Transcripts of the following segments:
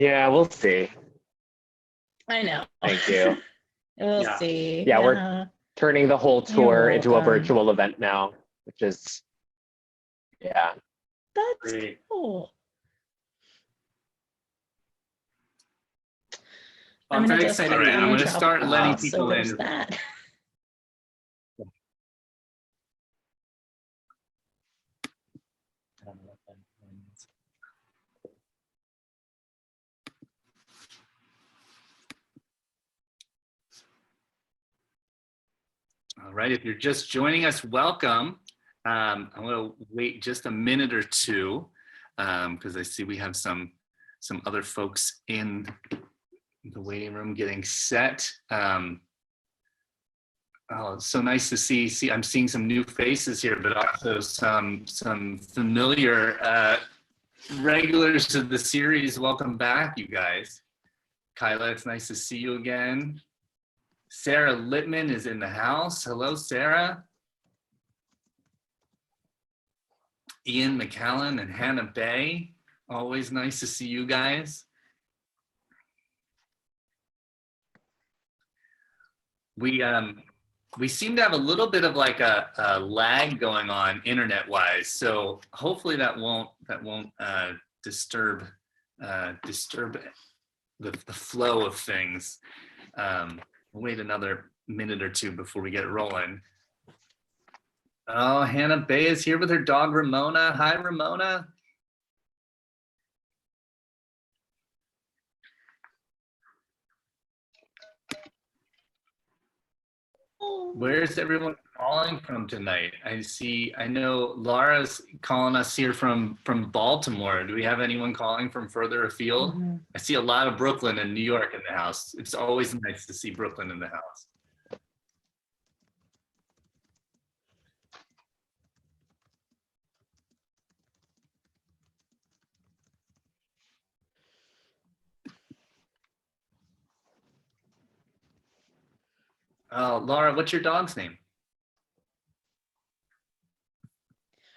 Yeah, we'll see. I know. Thank you. We'll Yeah. see. Yeah, we're turning the whole tour into a welcome. virtual event now, which is, yeah. That's Great. cool. I'm gonna very just excited. click I'm on going to drop start letting off, so people there's in. that. All right, if you're just joining us, welcome. I'm going to wait just a minute or two because I see we have some other folks in the waiting room getting set. Oh, it's so nice to see. I'm seeing some new faces here, but also some familiar regulars of the series. Welcome back, you guys. Kyla, it's nice to see you again. Sarah Littman is in the house. Hello, Sarah. Ian McCallan and Hannah Bay. Always nice to see you guys. We seem to have a little bit of like a lag going on internet-wise, so hopefully that won't disturb the flow of things. We'll wait another minute or two before we get rolling. Oh, Hannah Bay is here with her dog Ramona. Hi, Ramona. Where's everyone calling from tonight? I know Laura's calling us here from Baltimore. Do we have anyone calling from further afield? Mm-hmm. I see a lot of Brooklyn and New York in the house. It's always nice to see Brooklyn in the house. Laura, what's your dog's name?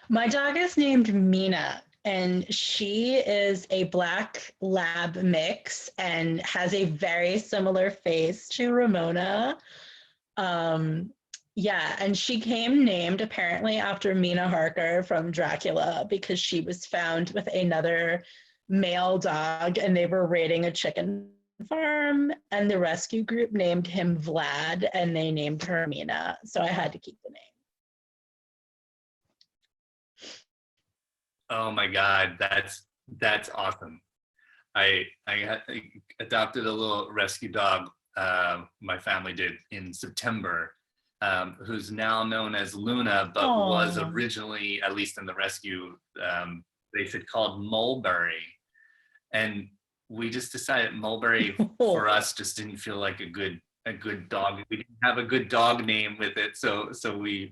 My dog is named Mina, and she is a black lab mix and has a very similar face to Ramona. Yeah, and she came named apparently after Mina Harker from Dracula because she was found with another male dog and they were raiding a chicken farm, and the rescue group named him Vlad and they named her Mina. So I had to keep the name. Oh my God, that's awesome. I adopted a little rescue dog. My family did in September, who's now known as Luna, but was originally, at least in the rescue, they said called Mulberry, and we just decided Mulberry for us just didn't feel like a good dog. We didn't have a good dog name with it, so we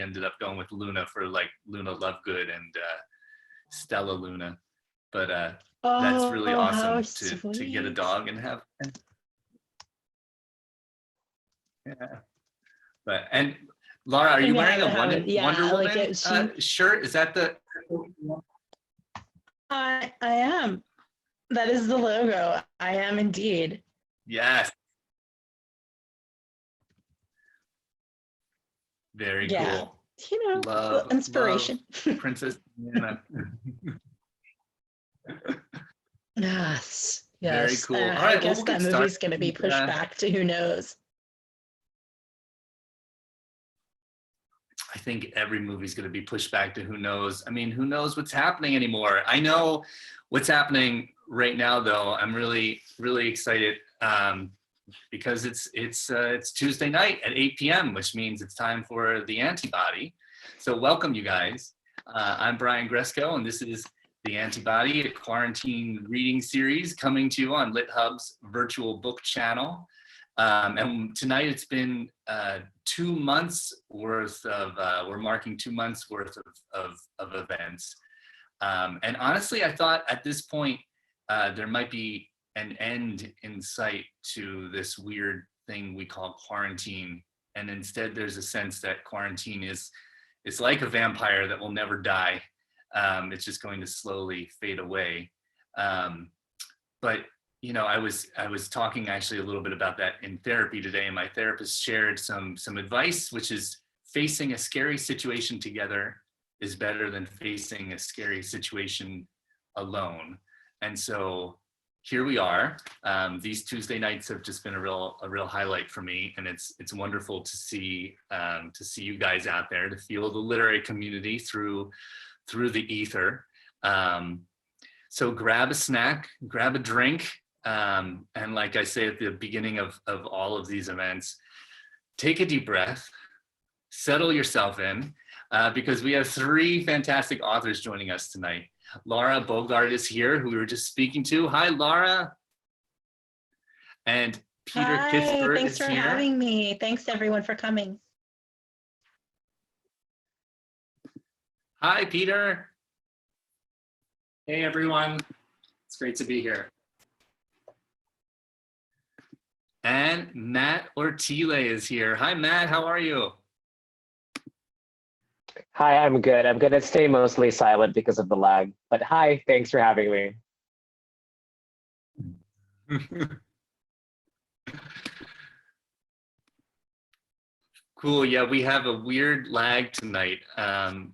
ended up going with Luna for like Luna Lovegood and Stella Luna. But that's really awesome to get a dog and have. Yeah. But and Laura, are you wearing a Wonder Woman shirt? Is that the? I am. That is the logo. I am indeed. Yes. Very cool. You know, love, inspiration. Love Princess Diana. Yes. Very cool. All I right, guess that movie's going to be pushed back to who knows. I think every movie's going to be pushed back to who knows. I mean, who knows what's happening anymore? I know what's happening right now, though. I'm really, really excited because it's Tuesday night at 8 p.m., which means it's time for the Antibody. So welcome, you guys. I'm Brian Gresco, and this is the Antibody, a quarantine reading series coming to you on LitHub's virtual book channel. And tonight it's been 2 months worth of, we're marking 2 months worth of events. And honestly, I thought at this point, there might be an end in sight to this weird thing we call quarantine. And instead there's a sense that quarantine is like a vampire that will never die. It's just going to slowly fade away. but you know, I was talking actually a little bit about that in therapy today, and my therapist shared some advice, which is facing a scary situation together is better than facing a scary situation alone. And so here we are. These Tuesday nights have just been a real highlight for me, and it's wonderful to see you guys out there, to feel the literary community through the ether. So grab a snack, grab a drink, and like I say at the beginning of all of these events, take a deep breath, settle yourself in, because we have three fantastic authors joining us tonight. Laura Bogart is here, who we were just speaking to. Hi, Laura. And Peter Kispert thanks is for here. having me. Thanks everyone for coming. Hi, Peter. Hey everyone, it's great to be here. And Matt Ortile is here. Hi, Matt, how are you? Hi, I'm good. I'm gonna stay mostly silent because of the lag, but hi, thanks for having me. Cool. Yeah, we have a weird lag tonight.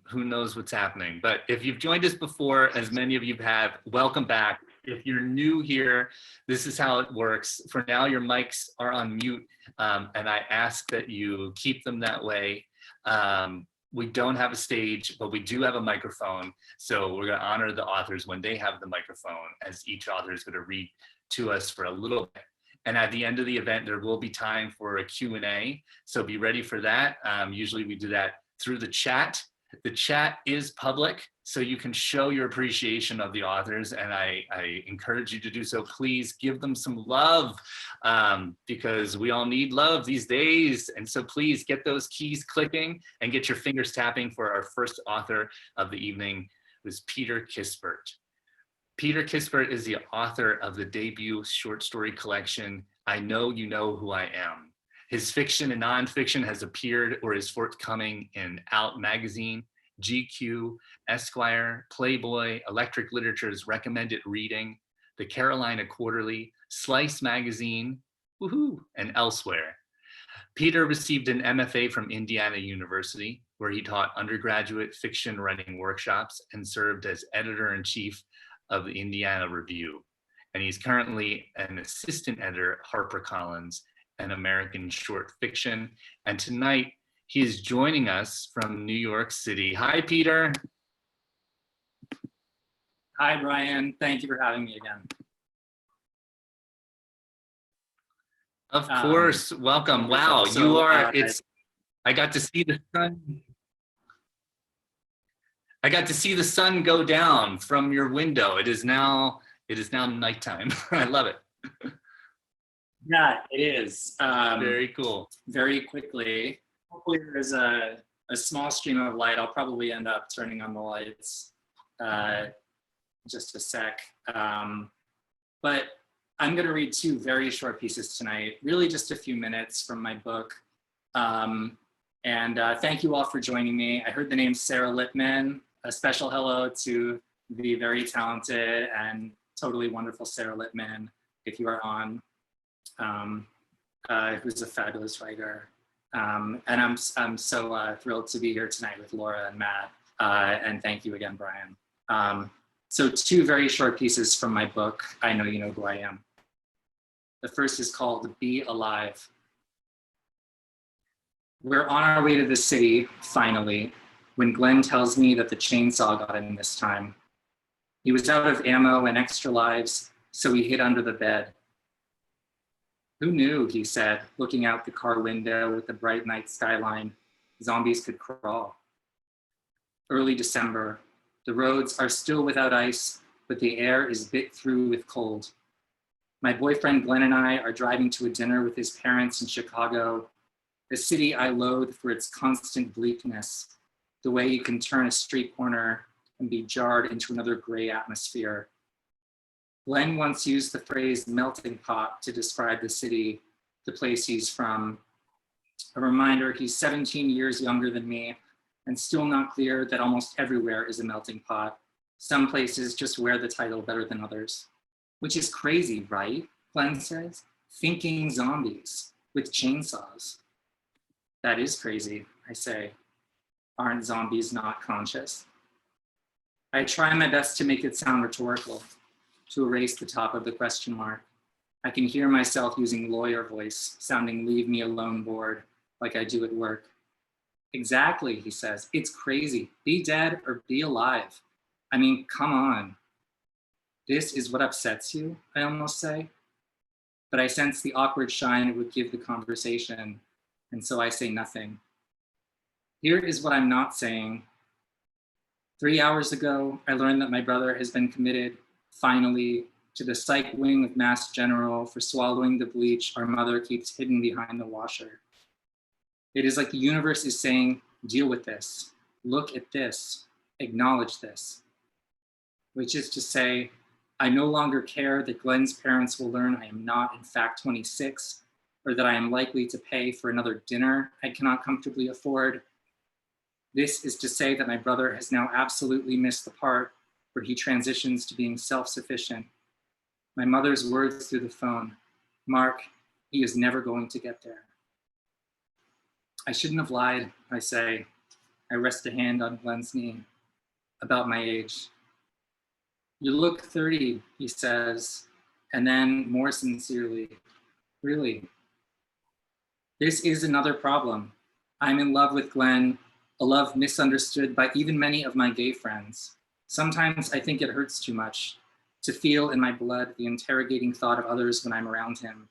Who knows what's happening? But if you've joined us before, as many of you have, welcome back. If you're new here, this is how it works. For now, your mics are on mute, and I ask that you keep them that way. We don't have a stage, but we do have a microphone. So we're going to honor the authors when they have the microphone, as each author is going to read to us for a little bit. And at the end of the event, there will be time for a Q&A. So be ready for that. Usually we do that through the chat. The chat is public, so you can show your appreciation of the authors. And I encourage you to do so. Please give them some love, because we all need love these days. And so please get those keys clicking and get your fingers tapping for our first author of the evening, who's Peter Kispert. Peter Kispert is the author of the debut short story collection, I Know You Know Who I Am. His fiction and nonfiction has appeared or is forthcoming in Out Magazine, GQ, Esquire, Playboy, Electric Literature's Recommended Reading, the Carolina Quarterly, Slice Magazine, woohoo, and elsewhere. Peter received an MFA from Indiana University, where he taught undergraduate fiction writing workshops and served as editor-in-chief of the Indiana Review. And he's currently an assistant editor at HarperCollins and American Short Fiction. And tonight he is joining us from New York City. Hi, Peter. Hi, Brian. Thank you for having me again. Of course, welcome. Wow, so, you are, I got to see the sun. I got to see the sun go down from your window. It is now nighttime. I love it. Yeah, it is. Very cool. Very quickly. Hopefully there's a small stream of light. I'll probably end up turning on the lights just a sec. But I'm going to read two very short pieces tonight, really just a few minutes from my book. And thank you all for joining me. I heard the name Sarah Littman. A special hello to the very talented and totally wonderful Sarah Littman, if you are on, who's a fabulous writer. And I'm so thrilled to be here tonight with Laura and Matt. And thank you again, Brian. So two very short pieces from my book, I Know You Know Who I Am. The first is called Be Alive. We're on our way to the city, finally, when Glenn tells me that the chainsaw got him this time. He was out of ammo and extra lives, so he hid under the bed. Who knew, he said, looking out the car window with the bright night skyline, zombies could crawl. Early December, the roads are still without ice, but the air is bit through with cold. My boyfriend Glenn and I are driving to a dinner with his parents in Chicago, a city I loathe for its constant bleakness, the way you can turn a street corner and be jarred into another gray atmosphere. Glenn once used the phrase melting pot to describe the city, the place he's from. A reminder, he's 17 years younger than me and still not clear that almost everywhere is a melting pot. Some places just wear the title better than others. Which is crazy, right? Glenn says. Thinking zombies with chainsaws. That is crazy, I say. Aren't zombies not conscious? I try my best to make it sound rhetorical, to erase the top of the question mark. I can hear myself using lawyer voice, sounding leave me alone bored, like I do at work. Exactly, he says. It's crazy. Be dead or be alive. I mean, come on. This is what upsets you, I almost say. But I sense the awkward shine it would give the conversation, and so I say nothing. Here is what I'm not saying. 3 hours ago, I learned that my brother has been committed, finally, to the psych wing of Mass General for swallowing the bleach our mother keeps hidden behind the washer. It is like the universe is saying, deal with this, look at this, acknowledge this. Which is to say, I no longer care that Glenn's parents will learn I am not in fact 26, or that I am likely to pay for another dinner I cannot comfortably afford. This is to say that my brother has now absolutely missed the part where he transitions to being self-sufficient. My mother's words through the phone, Mark, he is never going to get there. I shouldn't have lied, I say. I rest a hand on Glenn's knee. About my age. You look 30, he says, and then more sincerely, really. This is another problem. I'm in love with Glenn, a love misunderstood by even many of my gay friends. Sometimes I think it hurts too much to feel in my blood the interrogating thought of others when I'm around him.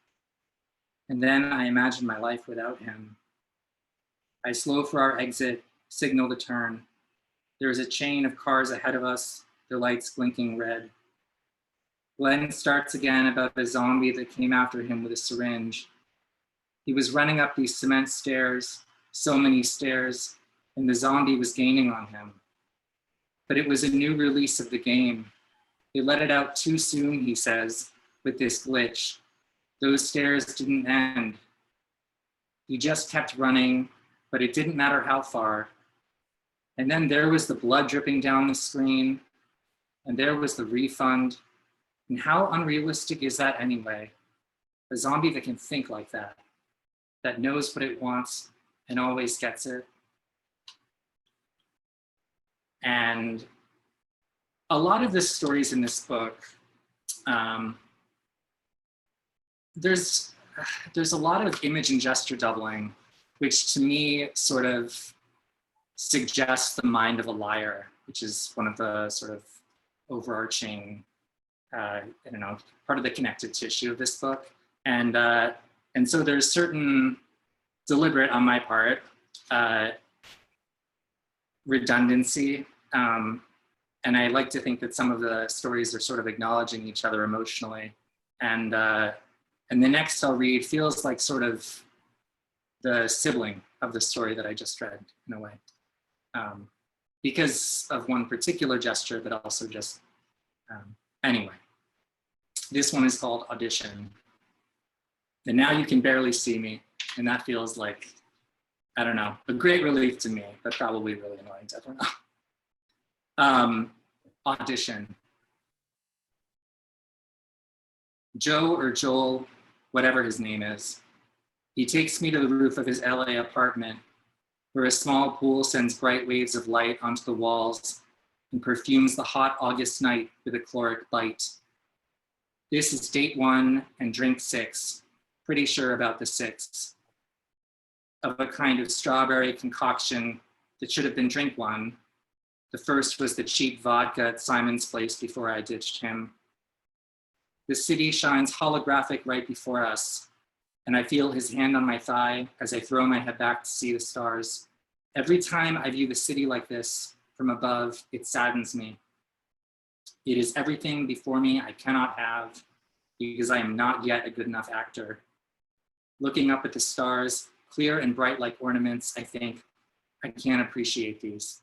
And then I imagine my life without him. I slow for our exit, signal the turn. There is a chain of cars ahead of us, their lights blinking red. Glenn starts again about a zombie that came after him with a syringe. He was running up these cement stairs, so many stairs, and the zombie was gaining on him. But it was a new release of the game. They let it out too soon, he says, with this glitch. Those stairs didn't end. He just kept running, but it didn't matter how far. And then there was the blood dripping down the screen, and there was the refund. And how unrealistic is that anyway? A zombie that can think like that knows what it wants and always gets it. And a lot of the stories in this book, there's a lot of image and gesture doubling, which to me sort of suggests the mind of a liar, which is one of the sort of overarching, I don't know, part of the connective tissue of this book. And so there's certain deliberate on my part redundancy. And I like to think that some of the stories are sort of acknowledging each other emotionally. And the next I'll read feels like sort of the sibling of the story that I just read in a way. Because of one particular gesture, but also just, anyway. This one is called Audition. And now you can barely see me. And that feels like, I don't know, a great relief to me, but probably really annoying to everyone. Audition. Joe or Joel, whatever his name is, he takes me to the roof of his LA apartment, where a small pool sends bright waves of light onto the walls and perfumes the hot August night with a chloric bite. This is date 1 and drink 6, pretty sure about the 6th, of a kind of strawberry concoction that should have been drink 1. The first was the cheap vodka at Simon's place before I ditched him. The city shines holographic right before us, and I feel his hand on my thigh as I throw my head back to see the stars. Every time I view the city like this from above, it saddens me. It is everything before me I cannot have because I am not yet a good enough actor. Looking up at the stars, clear and bright like ornaments, I think, I can't appreciate these.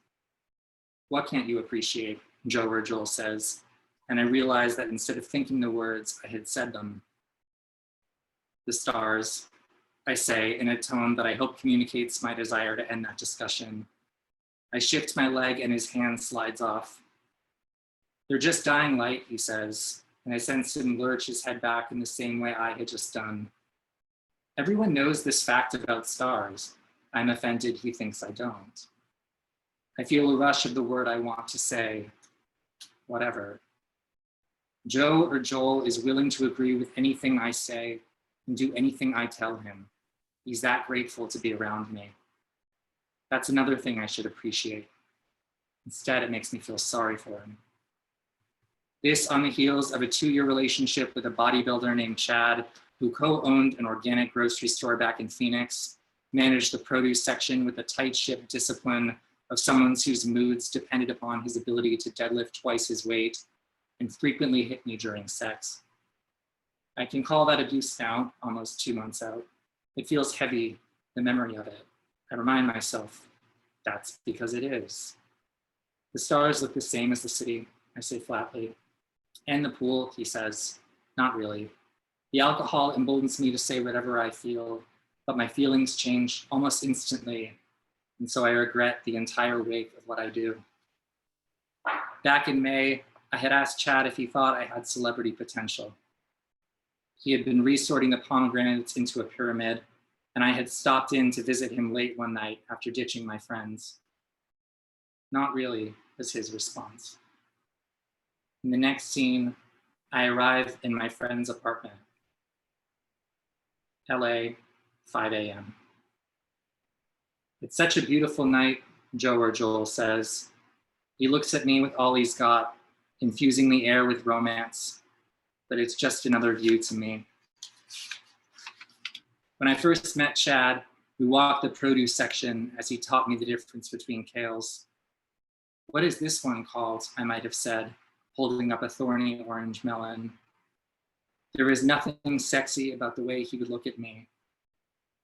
What can't you appreciate? Joe or Joel says, and I realize that instead of thinking the words, I had said them. The stars, I say in a tone that I hope communicates my desire to end that discussion. I shift my leg and his hand slides off. They're just dying light, he says, and I sensed him lurch his head back in the same way I had just done. Everyone knows this fact about stars. I'm offended he thinks I don't. I feel a rush of the word I want to say, whatever. Joe or Joel is willing to agree with anything I say and do anything I tell him. He's that grateful to be around me. That's another thing I should appreciate. Instead, it makes me feel sorry for him. This on the heels of a 2-year relationship with a bodybuilder named Chad, who co-owned an organic grocery store back in Phoenix, managed the produce section with the tight-ship discipline of someone whose moods depended upon his ability to deadlift twice his weight, and frequently hit me during sex. I can call that abuse now, almost 2 months out. It feels heavy, the memory of it. I remind myself, that's because it is. The stars look the same as the city, I say flatly. And the pool, he says, not really. The alcohol emboldens me to say whatever I feel, but my feelings change almost instantly, and so I regret the entire wake of what I do. Back in May, I had asked Chad if he thought I had celebrity potential. He had been resorting the pomegranates into a pyramid, and I had stopped in to visit him late one night after ditching my friends. Not really, was his response. In the next scene, I arrive in my friend's apartment. LA, 5 a.m. It's such a beautiful night, Joe or Joel says. He looks at me with all he's got, infusing the air with romance, but it's just another view to me. When I first met Chad, we walked the produce section as he taught me the difference between kales. What is this one called? I might have said, holding up a thorny orange melon. There is nothing sexy about the way he would look at me.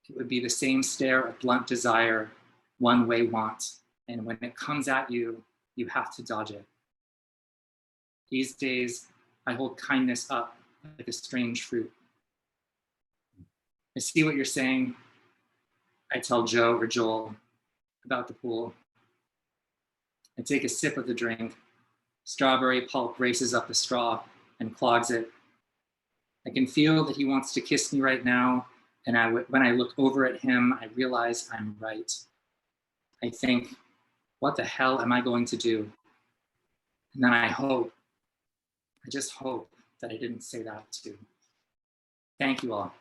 It would be the same stare of blunt desire, one-way want, and when it comes at you, you have to dodge it. These days, I hold kindness up like a strange fruit. I see what you're saying. I tell Joe or Joel about the pool. I take a sip of the drink. Strawberry pulp races up the straw and clogs it. I can feel that he wants to kiss me right now, and when I look over at him, I realize I'm right. I think, what the hell am I going to do? And then I just hope that I didn't say that too. Thank you all.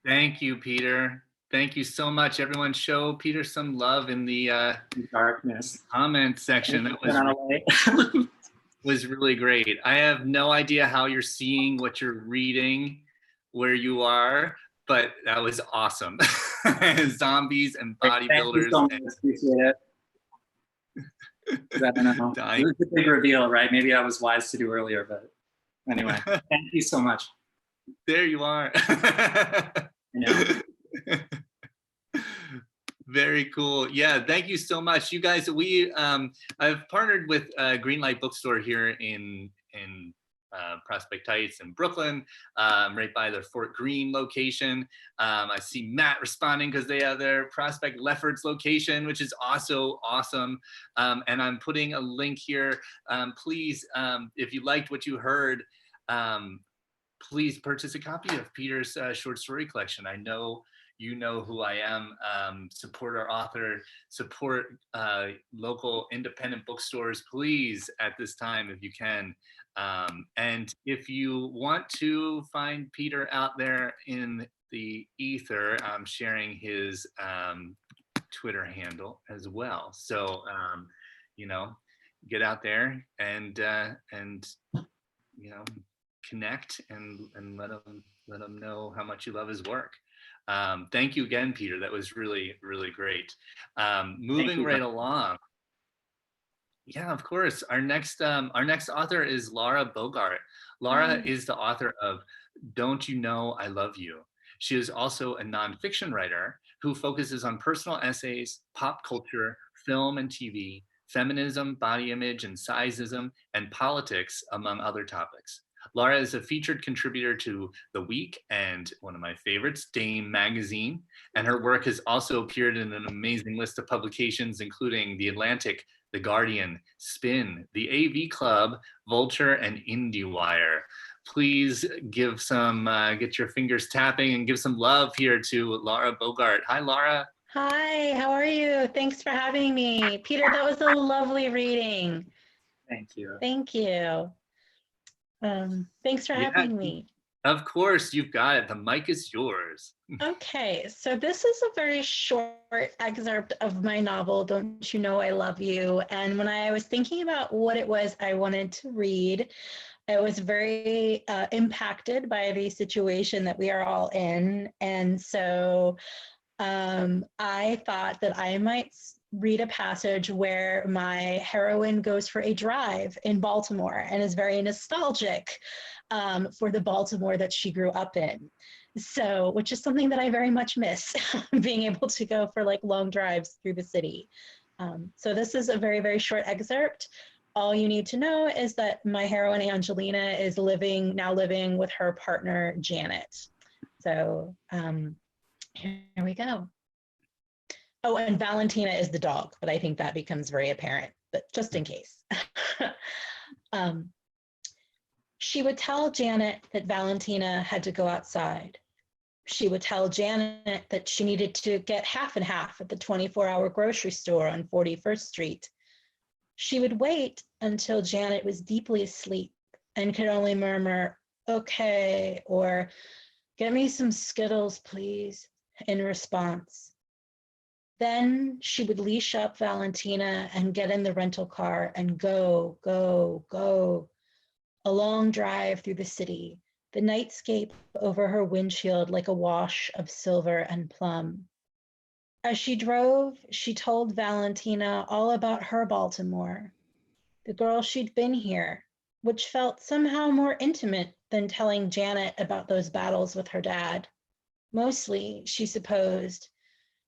Thank you, Peter. Thank you so much. Everyone show Peter some love in the Darkness comment section. That was really great. I have no idea how you're seeing what you're reading where you are, but that was awesome. Zombies and bodybuilders. Thank you so much. Appreciate it. I don't know. It was a big reveal, right? Maybe I was wise to do earlier, but anyway, thank you so much. There you are. I know. Very cool. Yeah, thank you so much. You guys, I've partnered with Greenlight Bookstore here in Prospect Heights in Brooklyn, right by the Fort Greene location. I see Matt responding because they have their Prospect Lefferts location, which is also awesome. And I'm putting a link here. Please, if you liked what you heard, please purchase a copy of Peter's short story collection. I know you know who I am. Support our author, support local independent bookstores, please, at this time, if you can. And if you want to find Peter out there in the ether, I'm sharing his Twitter handle as well. So, you know, get out there and you know, connect and let him know how much you love his work. Thank you again, Peter. That was really, really great. Moving right along. Yeah, of course. Our next author is Laura Bogart. Laura is the author of Don't You Know I Love You? She is also a nonfiction writer who focuses on personal essays, pop culture, film and TV, feminism, body image and sizeism, and politics, among other topics. Laura is a featured contributor to The Week and one of my favorites, Dame Magazine, and her work has also appeared in an amazing list of publications, including The Atlantic, The Guardian, Spin, the AV Club, Vulture, and IndieWire. Please give some, get your fingers tapping and give some love here to Laura Bogart. Hi, Laura. Hi, how are you? Thanks for having me. Peter, that was a lovely reading. Thank you. Thank you. Thanks for having me. Of course, you've got it. The mic is yours. Okay, so this is a very short excerpt of my novel, Don't You Know I Love You? And when I was thinking about what it was I wanted to read, I was very impacted by the situation that we are all in. And so I thought that I might read a passage where my heroine goes for a drive in Baltimore and is very nostalgic for the Baltimore that she grew up in. So, which is something that I very much miss, being able to go for like long drives through the city. So this is a very, very short excerpt. All you need to know is that my heroine Angelina is now living with her partner, Janet. So here we go. Oh, and Valentina is the dog, but I think that becomes very apparent, but just in case. She would tell Janet that Valentina had to go outside. She would tell Janet that she needed to get half and half at the 24-hour grocery store on 41st Street. She would wait until Janet was deeply asleep and could only murmur, okay, or get me some Skittles, please, in response. Then she would leash up Valentina and get in the rental car and go, go, go. A long drive through the city, the nightscape over her windshield like a wash of silver and plum. As she drove, she told Valentina all about her Baltimore, the girl she'd been here, which felt somehow more intimate than telling Janet about those battles with her dad. Mostly, she supposed,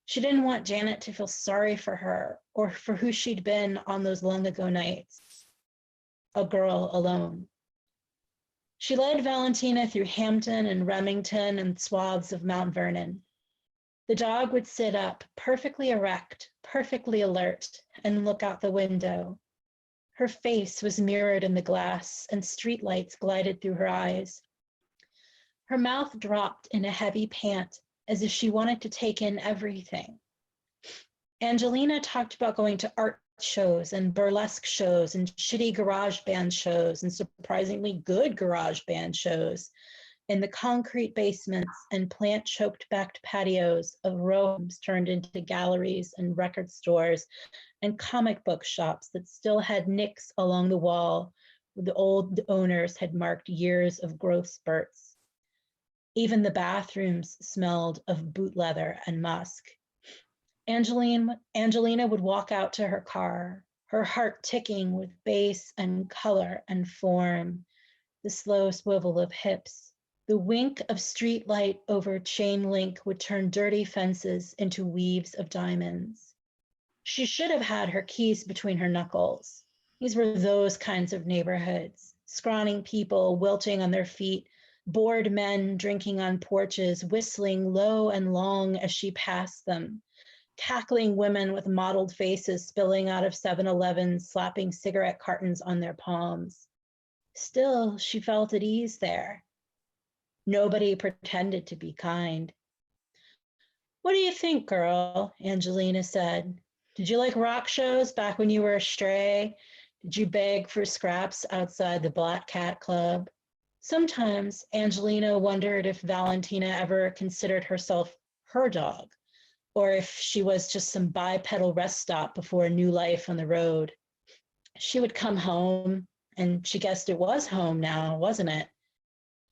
she didn't want Janet to feel sorry for her or for who she'd been on those long ago nights. A girl alone. She led Valentina through Hampton and Remington and swaths of Mount Vernon. The dog would sit up, perfectly erect, perfectly alert, and look out the window. Her face was mirrored in the glass, and streetlights glided through her eyes. Her mouth dropped in a heavy pant, as if she wanted to take in everything. Angelina talked about going to art shows and burlesque shows and shitty garage band shows and surprisingly good garage band shows in the concrete basements and plant-choked backed patios of row homes turned into galleries and record stores and comic book shops that still had nicks along the wall where the old owners had marked years of growth spurts. Even the bathrooms smelled of boot leather and musk. Angelina would walk out to her car, her heart ticking with bass and color and form, the slow swivel of hips. The wink of streetlight over chain link would turn dirty fences into weaves of diamonds. She should have had her keys between her knuckles. These were those kinds of neighborhoods, scrawny people wilting on their feet, bored men drinking on porches, whistling low and long as she passed them. Cackling women with mottled faces spilling out of 7-Elevens, slapping cigarette cartons on their palms. Still, she felt at ease there. Nobody pretended to be kind. What do you think, girl? Angelina said. Did you like rock shows back when you were a stray? Did you beg for scraps outside the Black Cat Club? Sometimes Angelina wondered if Valentina ever considered herself her dog, or if she was just some bipedal rest stop before a new life on the road. She would come home, and she guessed it was home now, wasn't it?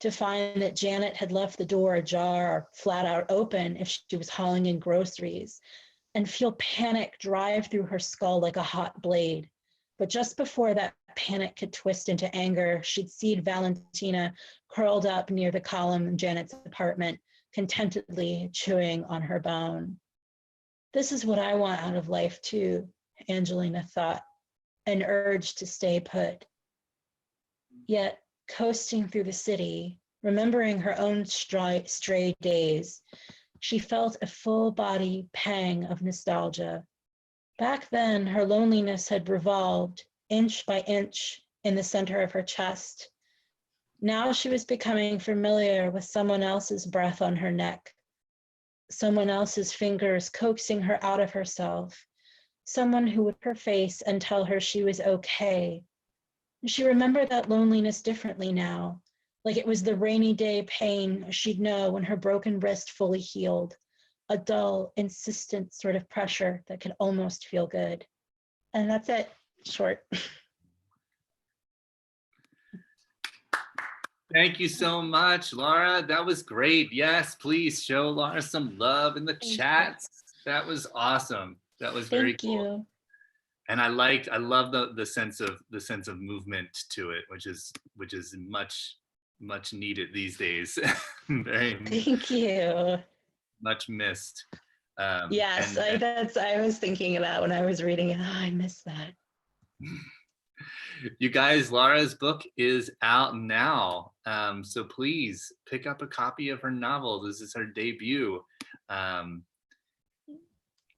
To find that Janet had left the door ajar or flat out open if she was hauling in groceries, and feel panic drive through her skull like a hot blade. But just before that panic could twist into anger, she'd see Valentina curled up near the column in Janet's apartment, contentedly chewing on her bone. This is what I want out of life too, Angelina thought, an urge to stay put. Yet, coasting through the city, remembering her own stray days, she felt a full-body pang of nostalgia. Back then, her loneliness had revolved inch by inch in the center of her chest. Now she was becoming familiar with someone else's breath on her neck, someone else's fingers coaxing her out of herself, someone who would her face and tell her she was okay. She remembered that loneliness differently now, like it was the rainy day pain she'd know when her broken wrist fully healed, a dull, insistent sort of pressure that could almost feel good. And that's it, short. Thank you so much, Laura. That was great. Yes, please show Laura some love in the chats. That was awesome. That was very Thank cool. you. And I love the sense of movement to it, which is much needed these days. Very Thank you. much missed. Yes, I was thinking about when I was reading it. Oh, I miss that. You guys, Laura's book is out now. So please pick up a copy of her novel. This is her debut.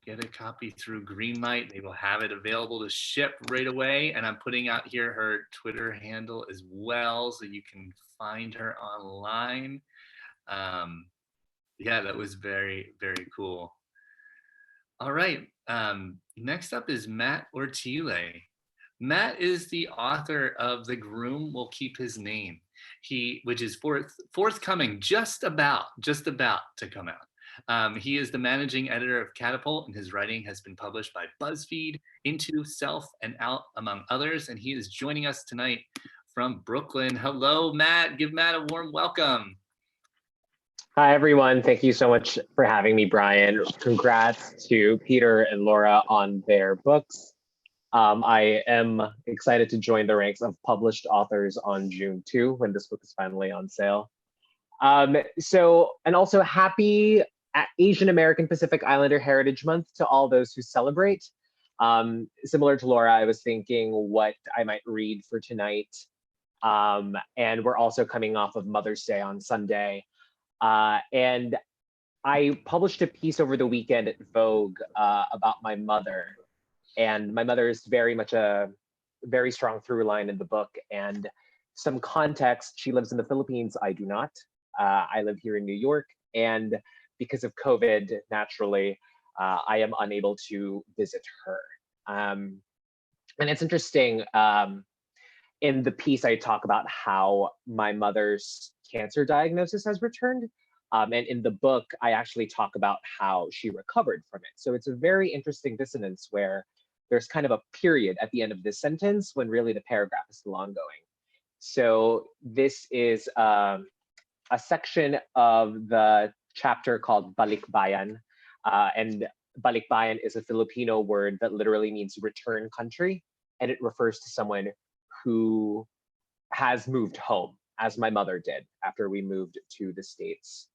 Get a copy through Greenlight. They will have it available to ship right away. And I'm putting out here her Twitter handle as well, so you can find her online. Yeah, that was very, very cool. All right, next up is Matt Ortile. Matt is the author of The Groom Will Keep His Name, which is forthcoming, just about to come out. He is the managing editor of Catapult, and his writing has been published by BuzzFeed, Into, Self, and Out, among others. And he is joining us tonight from Brooklyn. Hello, Matt. Give Matt a warm welcome. Hi, everyone. Thank you so much for having me, Brian. Congrats to Peter and Laura on their books. I am excited to join the ranks of published authors on June 2, when this book is finally on sale. And also happy Asian American Pacific Islander Heritage Month to all those who celebrate. Similar to Laura, I was thinking what I might read for tonight. And we're also coming off of Mother's Day on Sunday. And I published a piece over the weekend at Vogue about my mother. And my mother is very much a very strong through line in the book. And some context, she lives in the Philippines, I do not. I live here in New York. And because of COVID, naturally, I am unable to visit her. And it's interesting, in the piece, I talk about how my mother's cancer diagnosis has returned. And in the book, I actually talk about how she recovered from it. So it's a very interesting dissonance where there's kind of a period at the end of this sentence when really the paragraph is still ongoing. So this is a section of the chapter called Balikbayan. And Balikbayan is a Filipino word that literally means return country. And it refers to someone who has moved home, as my mother did after we moved to the States.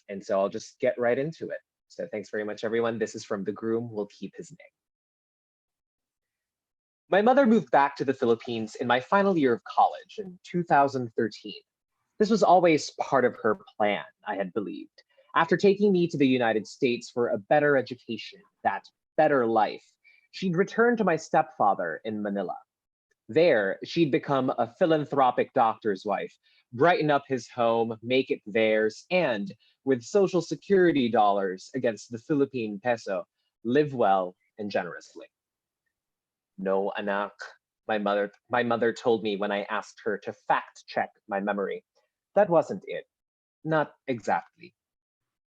And so I'll just get right into it. So thanks very much, everyone. This is from The Groom Will Keep His Name. My mother moved back to the Philippines in my final year of college in 2013. This was always part of her plan, I had believed. After taking me to the United States for a better education, that better life, she'd return to my stepfather in Manila. There, she'd become a philanthropic doctor's wife, brighten up his home, make it theirs, and, with Social Security dollars against the Philippine peso, live well and generously. No, anak, my mother told me when I asked her to fact check my memory. That wasn't it. Not exactly.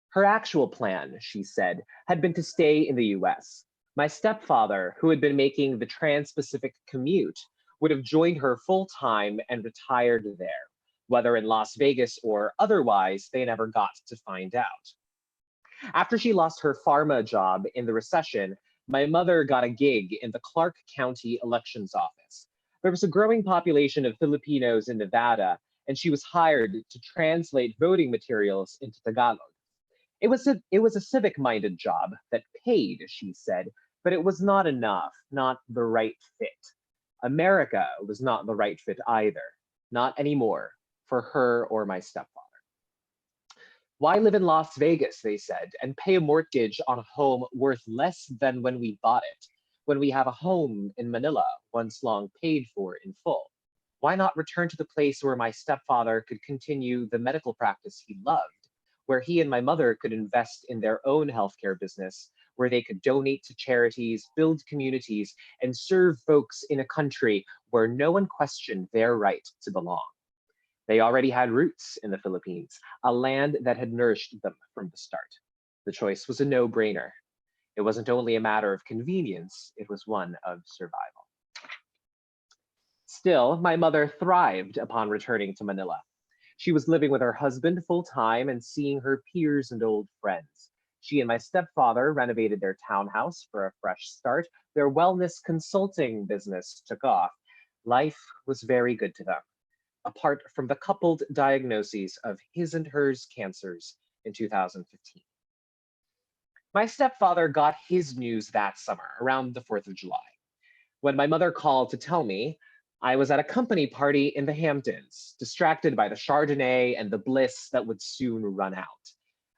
Her actual plan, she said, had been to stay in the US. My stepfather, who had been making the Trans-Pacific commute, would have joined her full-time and retired there. Whether in Las Vegas or otherwise, they never got to find out. After she lost her pharma job in the recession, my mother got a gig in the Clark County Elections Office. There was a growing population of Filipinos in Nevada, and she was hired to translate voting materials into Tagalog. It was a civic-minded job that paid, she said, but it was not enough, not the right fit. America was not the right fit either, not anymore, for her or my stepfather. Why live in Las Vegas, they said, and pay a mortgage on a home worth less than when we bought it, when we have a home in Manila, once long paid for in full? Why not return to the place where my stepfather could continue the medical practice he loved, where he and my mother could invest in their own healthcare business, where they could donate to charities, build communities, and serve folks in a country where no one questioned their right to belong? They already had roots in the Philippines, a land that had nourished them from the start. The choice was a no-brainer. It wasn't only a matter of convenience, it was one of survival. Still, my mother thrived upon returning to Manila. She was living with her husband full-time and seeing her peers and old friends. She and my stepfather renovated their townhouse for a fresh start. Their wellness consulting business took off. Life was very good to them, apart from the coupled diagnoses of his and hers cancers in 2015. My stepfather got his news that summer, around the 4th of July. When my mother called to tell me, I was at a company party in the Hamptons, distracted by the Chardonnay and the bliss that would soon run out.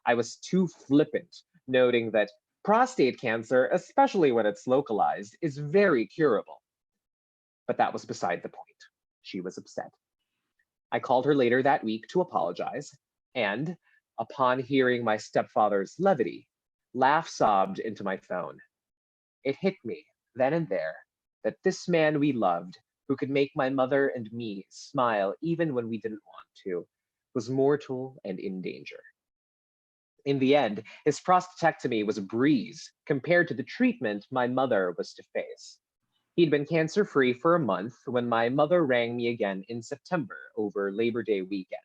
I was too flippant, noting that prostate cancer, especially when it's localized, is very curable. But that was beside the point. She was upset. I called her later that week to apologize, and upon hearing my stepfather's levity, laugh-sobbed into my phone. It hit me, then and there, that this man we loved, who could make my mother and me smile even when we didn't want to, was mortal and in danger. In the end, his prostatectomy was a breeze compared to the treatment my mother was to face. He'd been cancer-free for a month when my mother rang me again in September over Labor Day weekend.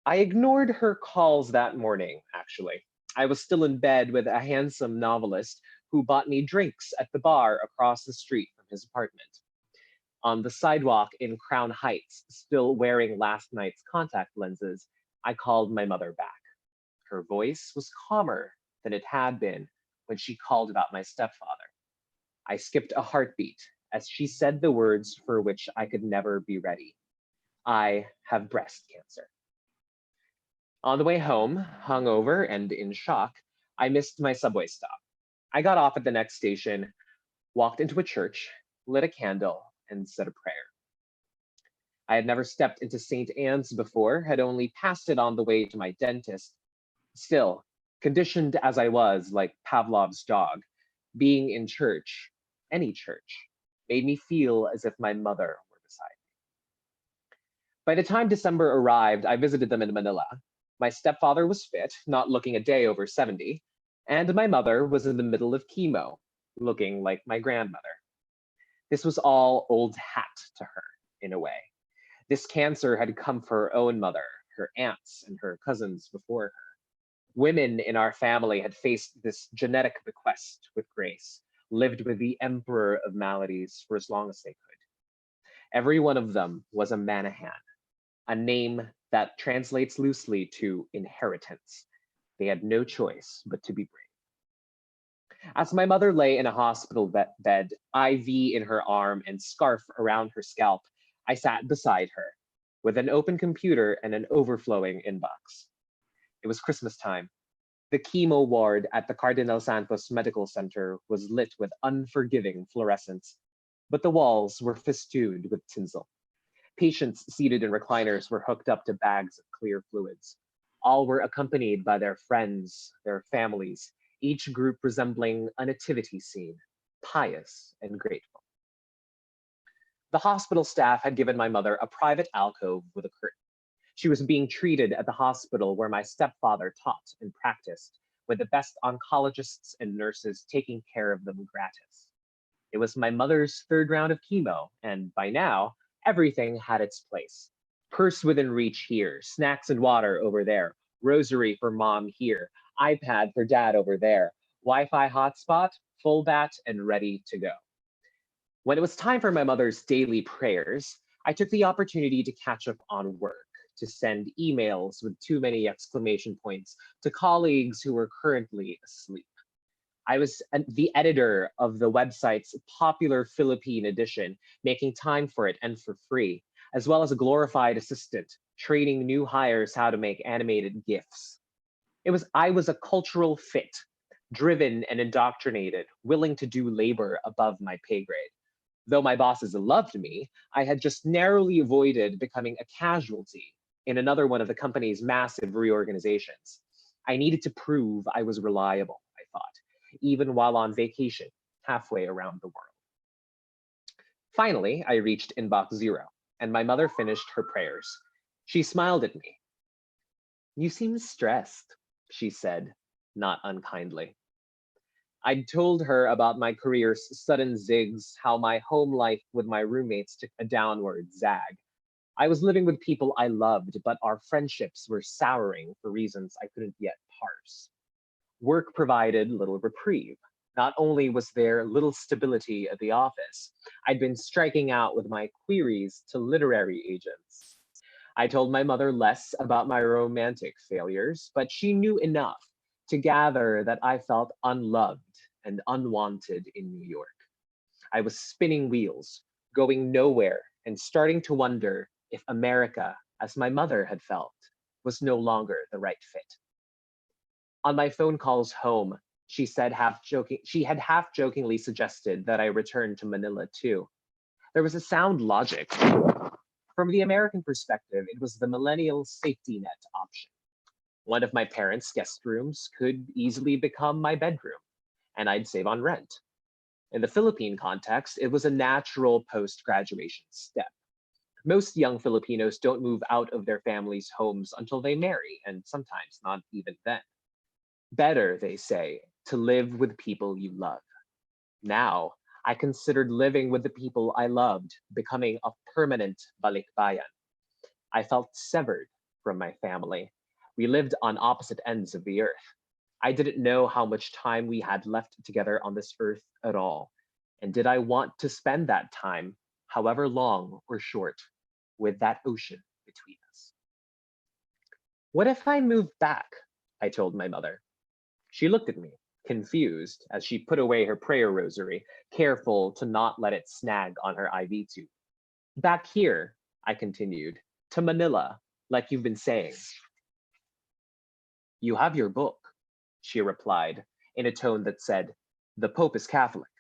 I ignored her calls that morning, actually. I was still in bed with a handsome novelist who bought me drinks at the bar across the street from his apartment. On the sidewalk in Crown Heights, still wearing last night's contact lenses, I called my mother back. Her voice was calmer than it had been when she called about my stepfather. I skipped a heartbeat as she said the words for which I could never be ready. I have breast cancer. On the way home, hungover and in shock, I missed my subway stop. I got off at the next station, walked into a church, lit a candle, and said a prayer. I had never stepped into St. Anne's before, had only passed it on the way to my dentist. Still, conditioned as I was, like Pavlov's dog, being in church, any church, made me feel as if my mother were beside me. By the time December arrived, I visited them in Manila. My stepfather was fit, not looking a day over 70, and my mother was in the middle of chemo, looking like my grandmother. This was all old hat to her, in a way. This cancer had come for her own mother, her aunts, and her cousins before her. Women in our family had faced this genetic bequest with grace, lived with the emperor of maladies for as long as they could. Every one of them was a Manahan, a name that translates loosely to inheritance. They had no choice but to be brave. As my mother lay in a hospital bed, IV in her arm and scarf around her scalp, I sat beside her with an open computer and an overflowing inbox. It was Christmas time. The chemo ward at the Cardinal Santos Medical Center was lit with unforgiving fluorescence, but the walls were festooned with tinsel. Patients seated in recliners were hooked up to bags of clear fluids. All were accompanied by their friends, their families, each group resembling a nativity scene, pious and grateful. The hospital staff had given my mother a private alcove with a curtain. She was being treated at the hospital where my stepfather taught and practiced, with the best oncologists and nurses taking care of them gratis. It was my mother's third round of chemo, and by now, everything had its place. Purse within reach here, snacks and water over there, rosary for mom here, iPad for dad over there, Wi-Fi hotspot, full bat, and ready to go. When it was time for my mother's daily prayers, I took the opportunity to catch up on work, to send emails with too many exclamation points to colleagues who were currently asleep. I was the editor of the website's popular Philippine edition, making time for it and for free, as well as a glorified assistant, training new hires how to make animated GIFs. I was a cultural fit, driven and indoctrinated, willing to do labor above my pay grade. Though my bosses loved me, I had just narrowly avoided becoming a casualty in another one of the company's massive reorganizations. I needed to prove I was reliable, I thought, even while on vacation halfway around the world. Finally, I reached inbox 0, and my mother finished her prayers. She smiled at me. "You seem stressed," she said, not unkindly. I'd told her about my career's sudden zigs, how my home life with my roommates took a downward zag. I was living with people I loved, but our friendships were souring for reasons I couldn't yet parse. Work provided little reprieve. Not only was there little stability at the office, I'd been striking out with my queries to literary agents. I told my mother less about my romantic failures, but she knew enough to gather that I felt unloved and unwanted in New York. I was spinning wheels, going nowhere, and starting to wonder if America, as my mother had felt, was no longer the right fit. On my phone calls home, she had half jokingly suggested that I return to Manila too. There was a sound logic. From the American perspective, it was the millennial safety net option. One of my parents' guest rooms could easily become my bedroom, and I'd save on rent. In the Philippine context, it was a natural post-graduation step. Most young Filipinos don't move out of their families' homes until they marry, and sometimes not even then. Better, they say, to live with people you love. Now, I considered living with the people I loved becoming a permanent balikbayan. I felt severed from my family. We lived on opposite ends of the earth. I didn't know how much time we had left together on this earth at all. And did I want to spend that time, however long or short, with that ocean between us? "What if I moved back?" I told my mother. She looked at me, confused, as she put away her prayer rosary, careful to not let it snag on her IV tube. "Back here," I continued, "to Manila, like you've been saying." "You have your book," she replied, in a tone that said, "The Pope is Catholic."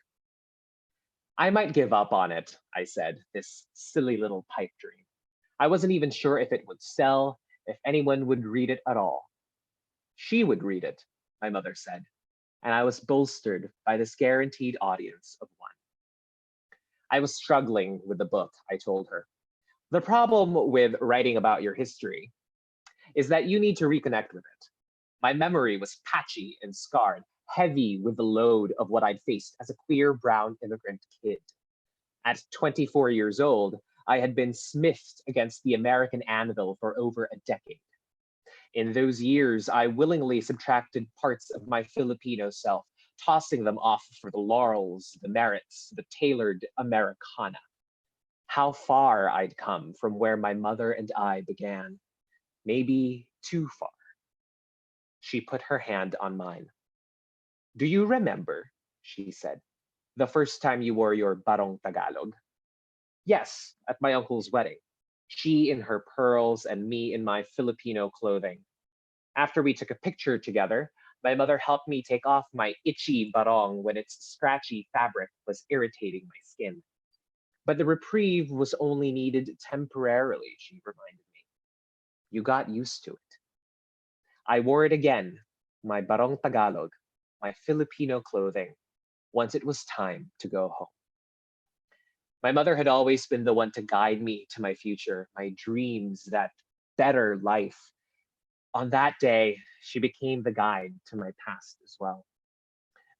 I might give up on it, I said, this silly little pipe dream. I wasn't even sure if it would sell, if anyone would read it at all. "She would read it," my mother said, and I was bolstered by this guaranteed audience of one. I was struggling with the book, I told her. The problem with writing about your history is that you need to reconnect with it. My memory was patchy and scarred, heavy with the load of what I'd faced as a queer brown immigrant kid. At 24 years old, I had been smithed against the American anvil for over a decade. In those years, I willingly subtracted parts of my Filipino self, tossing them off for the laurels, the merits, the tailored Americana. How far I'd come from where my mother and I began. Maybe too far. She put her hand on mine. "Do you remember," she said, "the first time you wore your barong Tagalog?" "Yes, at my uncle's wedding. She in her pearls and me in my Filipino clothing. After we took a picture together, my mother helped me take off my itchy barong when its scratchy fabric was irritating my skin. But the reprieve was only needed temporarily," she reminded me. "You got used to it." I wore it again, my barong Tagalog, my Filipino clothing, once it was time to go home. My mother had always been the one to guide me to my future, my dreams, that better life. On that day, she became the guide to my past as well.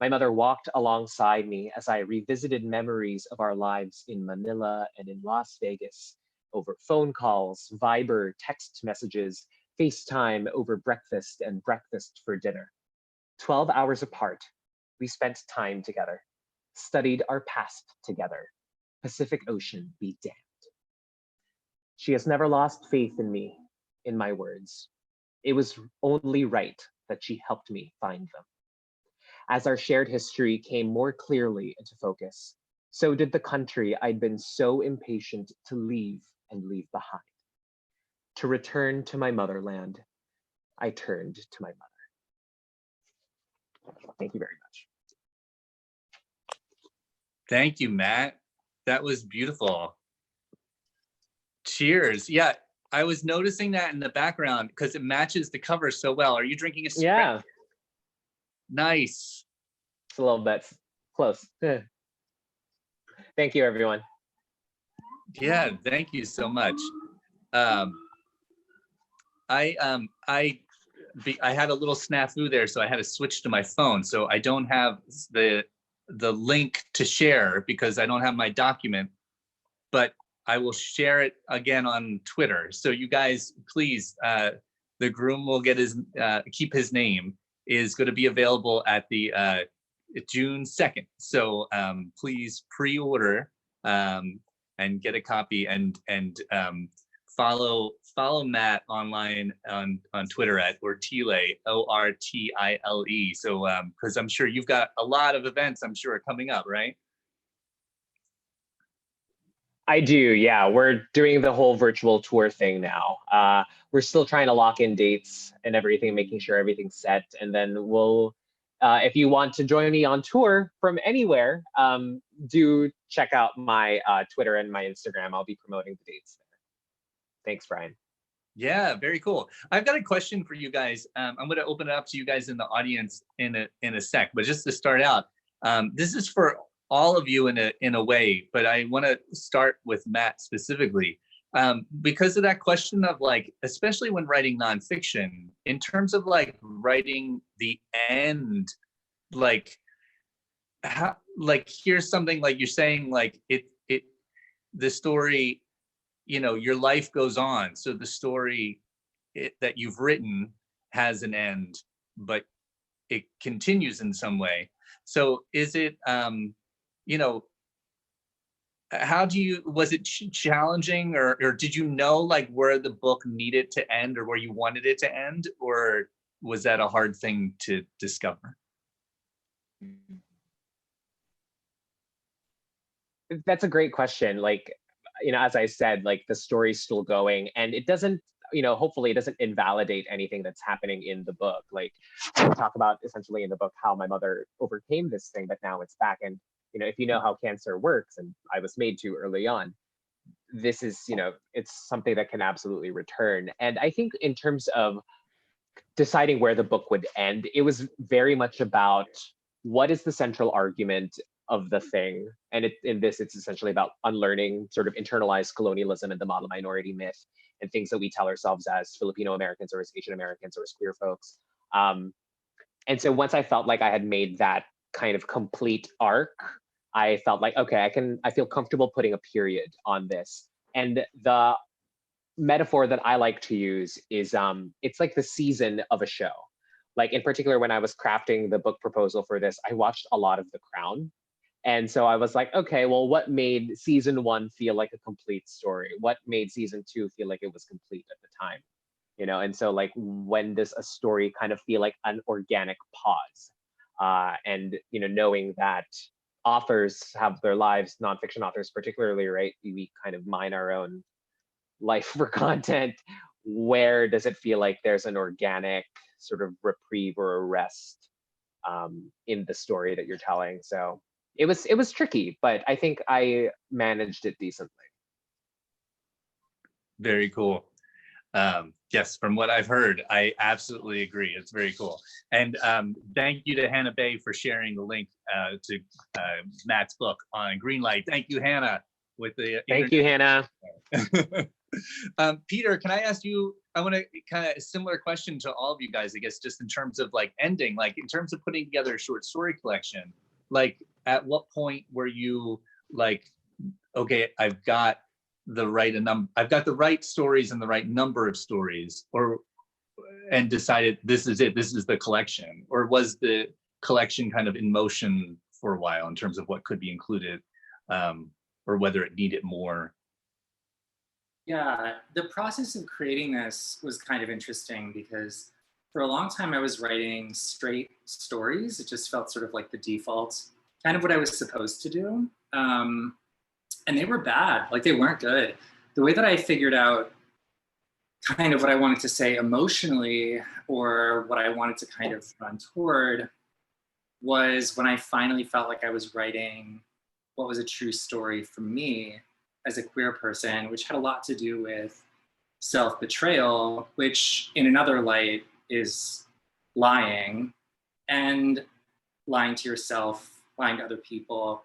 My mother walked alongside me as I revisited memories of our lives in Manila and in Las Vegas, over phone calls, Viber text messages, FaceTime over breakfast and breakfast for dinner. 12 hours apart, we spent time together, studied our past together. Pacific Ocean be damned. She has never lost faith in me, in my words. It was only right that she helped me find them. As our shared history came more clearly into focus, so did the country I'd been so impatient to leave and leave behind. To return to my motherland, I turned to my mother. thank you very much. Thank you, Matt. That was beautiful. Cheers. Yeah, I was noticing that in the background because it matches the cover so well. Are you drinking a sip? Yeah, Nice. it's a little bit close. Thank you, everyone. Yeah, thank you so much. I had a little snafu there, so I had to switch to my phone. So I don't have the link to share because I don't have my document, but I will share it again on Twitter. So you guys, please, the Groom will get his keep his name is going to be available at the June 2nd. So please pre-order and get a copy and follow Matt online on Twitter at Ortile, Ortile. So because I'm sure you've got a lot of events I'm sure coming up, right? I do, yeah. We're doing the whole virtual tour thing now. We're still trying to lock in dates and everything, making sure everything's set. And then we'll, if you want to join me on tour from anywhere, do check out my Twitter and my Instagram. I'll be promoting the dates there. Thanks, Brian. Yeah, very cool. I've got a question for you guys. I'm going to open it up to you guys in the audience in a sec, but just to start out, this is for all of you in a way, but I want to start with Matt specifically because of that question of like, especially when writing nonfiction, in terms of like writing the end, like how, like here's something like you're saying like the story, you know, your life goes on, so the story that you've written has an end, but it continues in some way. So is it you know, how do you, was it challenging or did you know like where the book needed to end or where you wanted it to end, or was that a hard thing to discover? That's a great question. Like, you know, as I said, like the story's still going and it doesn't, you know, hopefully it doesn't invalidate anything that's happening in the book. Like I talk about essentially in the book how my mother overcame this thing, but now it's back. And, you know, if you know how cancer works, and I was made to early on, this is, you know, it's something that can absolutely return. And I think in terms of deciding where the book would end, it was very much about what is the central argument of the thing. And in this, it's essentially about unlearning sort of internalized colonialism and the model minority myth and things that we tell ourselves as Filipino Americans or as Asian Americans or as queer folks. And so once I felt like I had made that kind of complete arc, I felt like, okay, I feel comfortable putting a period on this. And the metaphor that I like to use is it's like the season of a show. Like in particular, when I was crafting the book proposal for this, I watched a lot of The Crown. And so I was like, okay, well, what made season 1 feel like a complete story? What made season 2 feel like it was complete at the time? You know, and so like when does a story kind of feel like an organic pause? And, you know, knowing that authors have their lives, nonfiction authors particularly, right? We kind of mine our own life for content. Where does it feel like there's an organic sort of reprieve or a rest in the story that you're telling? So it was tricky, but I think I managed it decently. Very cool. Yes, from what I've heard, I absolutely agree. It's very cool. And thank you to Hannah Bay for sharing the link to Matt's book on Greenlight. Thank you, Hannah. With the Thank you, Hannah. Peter, can I ask you, I want to kind of a similar question to all of you guys, I guess, just in terms of like ending, like in terms of putting together a short story collection, like at what point were you like, okay, I've got the right stories and the right number of stories, and decided this is it, this is the collection? Or was the collection kind of in motion for a while in terms of what could be included, or whether it needed more? Yeah, the process of creating this was kind of interesting because for a long time I was writing straight stories. It just felt sort of like the default, kind of what I was supposed to do. And they were bad, like they weren't good. The way that I figured out kind of what I wanted to say emotionally or what I wanted to kind of run toward was when I finally felt like I was writing what was a true story for me as a queer person, which had a lot to do with self-betrayal, which in another light is lying, and lying to yourself, lying to other people.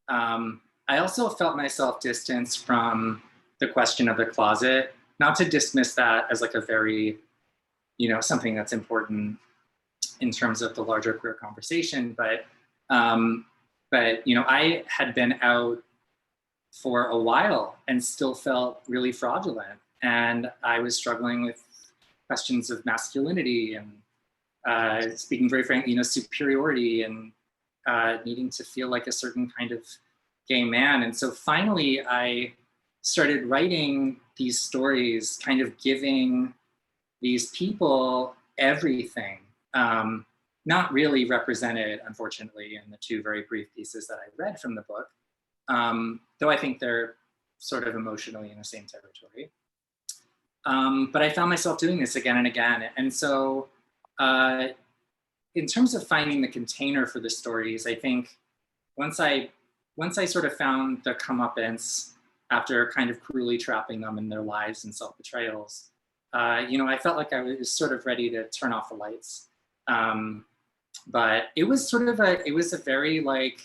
I also felt myself distance from the question of the closet, not to dismiss that as like a very, something that's important in terms of the larger queer conversation, but I had been out for a while and still felt really fraudulent, and I was struggling with questions of masculinity and speaking very frankly, superiority and needing to feel like a certain kind of gay man. And so finally, I started writing these stories, kind of giving these people everything. Not really represented, unfortunately, in the two very brief pieces that I read from the book, though I think they're sort of emotionally in the same territory. But I found myself doing this again and again. And so in terms of finding the container for the stories, I think once I sort of found the comeuppance after kind of cruelly trapping them in their lives and self-betrayals, I felt like I was sort of ready to turn off the lights. But it was a very like,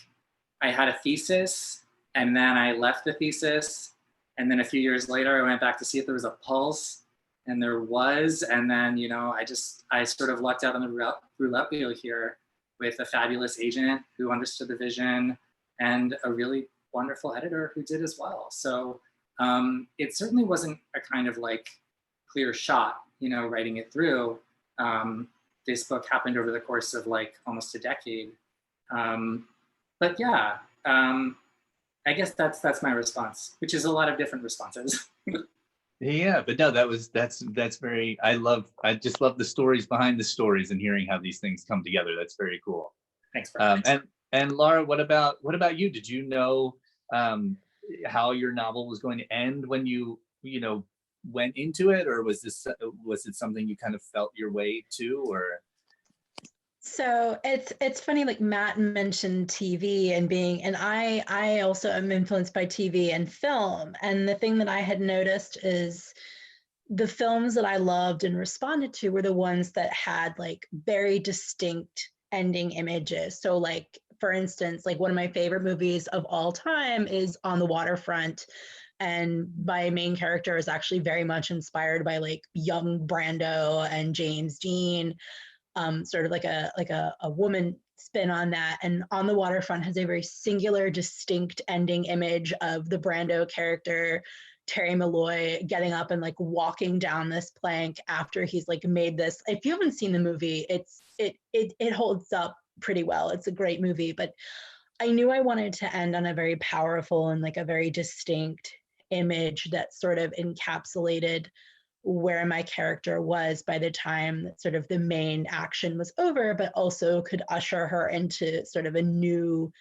I had a thesis and then I left the thesis. And then a few years later, I went back to see if there was a pulse, and there was. And then, I sort of lucked out on the roulette wheel here with a fabulous agent who understood the vision and a really wonderful editor who did as well. So it certainly wasn't a kind of like clear shot, writing it through. This book happened over the course of like almost a decade. But yeah, I guess that's my response, which is a lot of different responses. Yeah, but no, that's very, I just love the stories behind the stories and hearing how these things come together. That's very cool. Thanks, Brian. And Laura, what about you? Did you know how your novel was going to end when you went into it, or was it something you kind of felt your way to, or? So it's funny, like Matt mentioned TV and I also am influenced by TV and film. And the thing that I had noticed is the films that I loved and responded to were the ones that had like very distinct ending images. So like, for instance, like one of my favorite movies of all time is On the Waterfront. And my main character is actually very much inspired by like young Brando and James Dean. Sort of like a woman spin on that. And On the Waterfront has a very singular, distinct ending image of the Brando character, Terry Malloy, getting up and like walking down this plank after he's like made this. If you haven't seen the movie, it holds up pretty well. It's a great movie, but I knew I wanted to end on a very powerful and like a very distinct image that sort of encapsulated where my character was by the time that sort of the main action was over, but also could usher her into sort of a new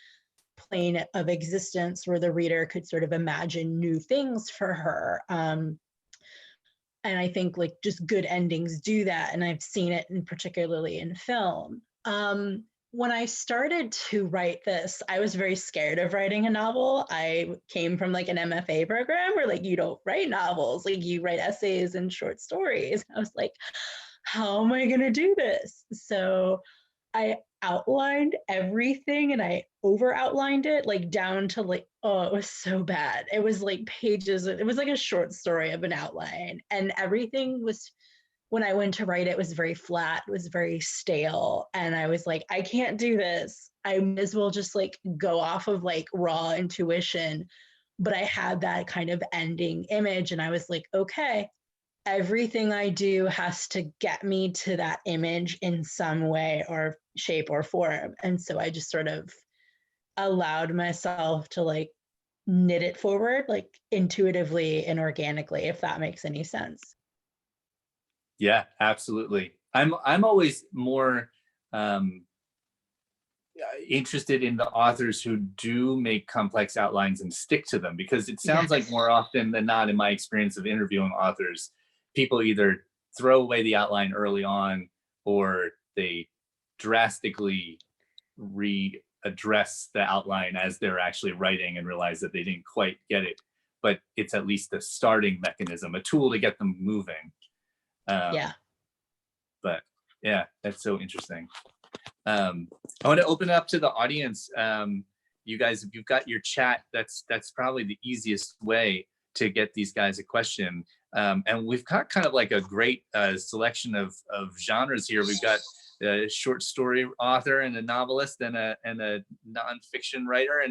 plane of existence where the reader could sort of imagine new things for her. And I think like just good endings do that. And I've seen it particularly in film. When I started to write this, I was very scared of writing a novel. I came from like an MFA program where like you don't write novels, like you write essays and short stories. I was like, how am I going to do this? So I outlined everything and I over outlined it like down to like, oh, it was so bad. It was like pages. It was like a short story of an outline, and everything was, when I went to write it, was very flat, it was very stale. And I was like, I can't do this. I may as well just like go off of like raw intuition. But I had that kind of ending image. And I was like, okay, everything I do has to get me to that image in some way or shape or form. And so I just sort of allowed myself to like knit it forward, like intuitively and organically, if that makes any sense. Yeah, absolutely. I'm always more interested in the authors who do make complex outlines and stick to them, because it sounds like more often than not, in my experience of interviewing authors, people either throw away the outline early on or they drastically readdress the outline as they're actually writing and realize that they didn't quite get it, but it's at least a starting mechanism, a tool to get them moving. Yeah. But yeah, that's so interesting. I want to open it up to the audience. You guys, if you've got your chat, that's probably the easiest way to get these guys a question. And we've got kind of like a great selection of genres here. We've got a short story author and a novelist and a nonfiction writer,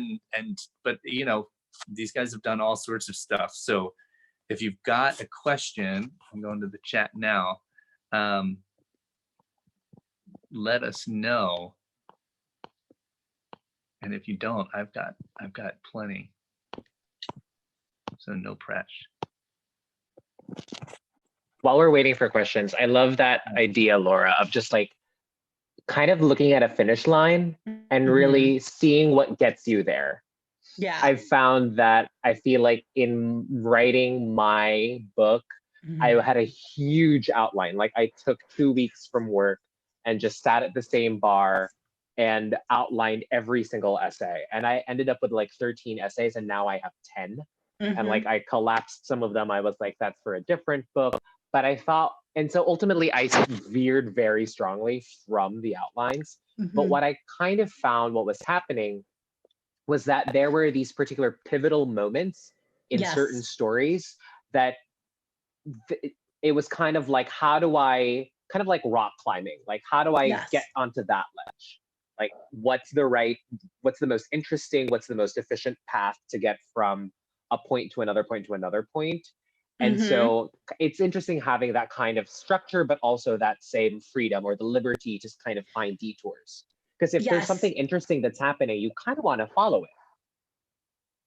but you know, these guys have done all sorts of stuff. So if you've got a question, I'm going to the chat now. Let us know. And if you don't, I've got plenty. So no pressure. While we're waiting for questions, I love that idea, Laura, of just like kind of looking at a finish line and really seeing what gets you there. Yeah. I've found that I feel like in writing my book, I had a huge outline. Like I took 2 weeks from work and just sat at the same bar and outlined every single essay. And I ended up with like 13 essays, and now I have 10. And like I collapsed some of them. I was like, that's for a different book. But I thought, and so ultimately I veered very strongly from the outlines. But what I kind of found what was happening was that there were these particular pivotal moments in certain stories that it was kind of like, how do I, kind of like rock climbing, like how do I get onto that ledge? Like what's the most interesting, what's the most efficient path to get from a point to another point to another point? And so it's interesting having that kind of structure, but also that same freedom or the liberty to kind of find detours. Because if there's something interesting that's happening, you kind of want to follow it.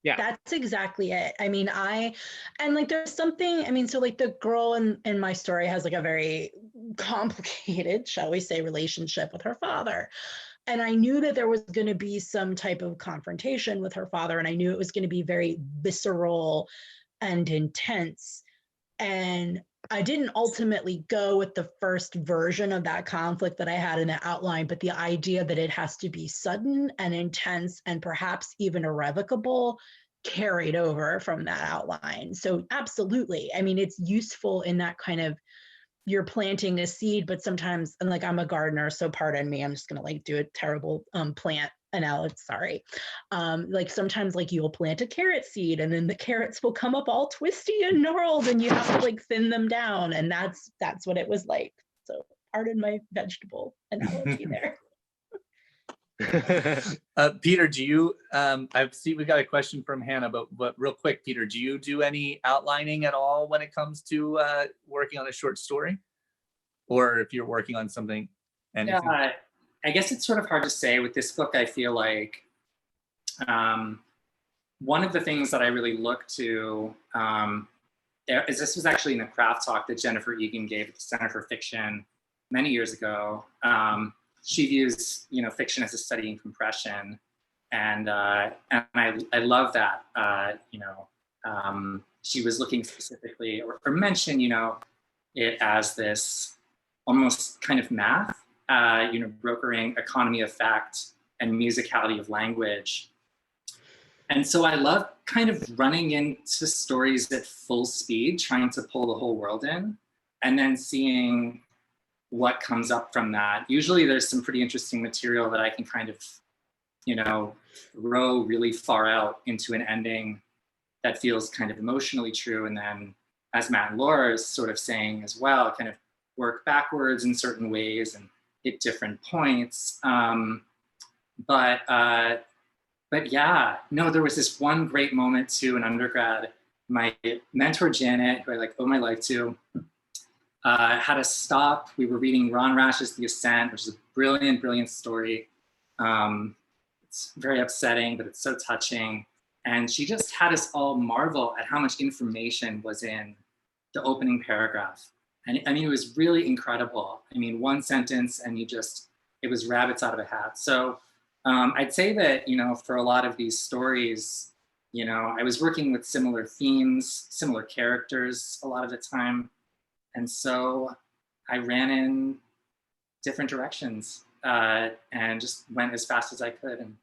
Yeah. That's exactly it. I mean, and like there's something, I mean, so like the girl in my story has like a very complicated, shall we say, relationship with her father. And I knew that there was going to be some type of confrontation with her father, and I knew it was going to be very visceral and intense. And I didn't ultimately go with the first version of that conflict that I had in the outline, but the idea that it has to be sudden and intense and perhaps even irrevocable carried over from that outline. So absolutely. I mean, it's useful in that kind of, you're planting a seed, but sometimes, and like I'm a gardener, so pardon me, I'm just gonna like do a terrible plant analogy, sorry. Like sometimes like you'll plant a carrot seed and then the carrots will come up all twisty and gnarled and you have to like thin them down. And that's what it was like. So pardon my vegetable analogy there. Peter, do you, I see we got a question from Hannah, but real quick, Peter, do you do any outlining at all when it comes to working on a short story? Or if you're working on something, anything? Yeah, I guess it's sort of hard to say with this book. I feel like one of the things that I really look to is this was actually in a craft talk that Jennifer Egan gave at the Center for Fiction many years ago. She views, fiction as a study in compression, and I love that. She was looking specifically or mentioned, it as this almost kind of math, brokering economy of fact and musicality of language. And so I love kind of running into stories at full speed, trying to pull the whole world in, and then seeing what comes up from that. Usually there's some pretty interesting material that I can kind of, throw really far out into an ending that feels kind of emotionally true. And then, as Matt and Laura is sort of saying as well, kind of work backwards in certain ways and hit different points. But yeah, no, there was this one great moment too in undergrad. My mentor, Janet, who I owe my life to, had us stop. We were reading Ron Rash's The Ascent, which is a brilliant, brilliant story. It's very upsetting, but it's so touching. And she just had us all marvel at how much information was in the opening paragraph. And I mean, it was really incredible. I mean, one sentence and it was rabbits out of a hat. So I'd say that, for a lot of these stories, I was working with similar themes, similar characters a lot of the time. And so I ran in different directions. and just went as fast as I could and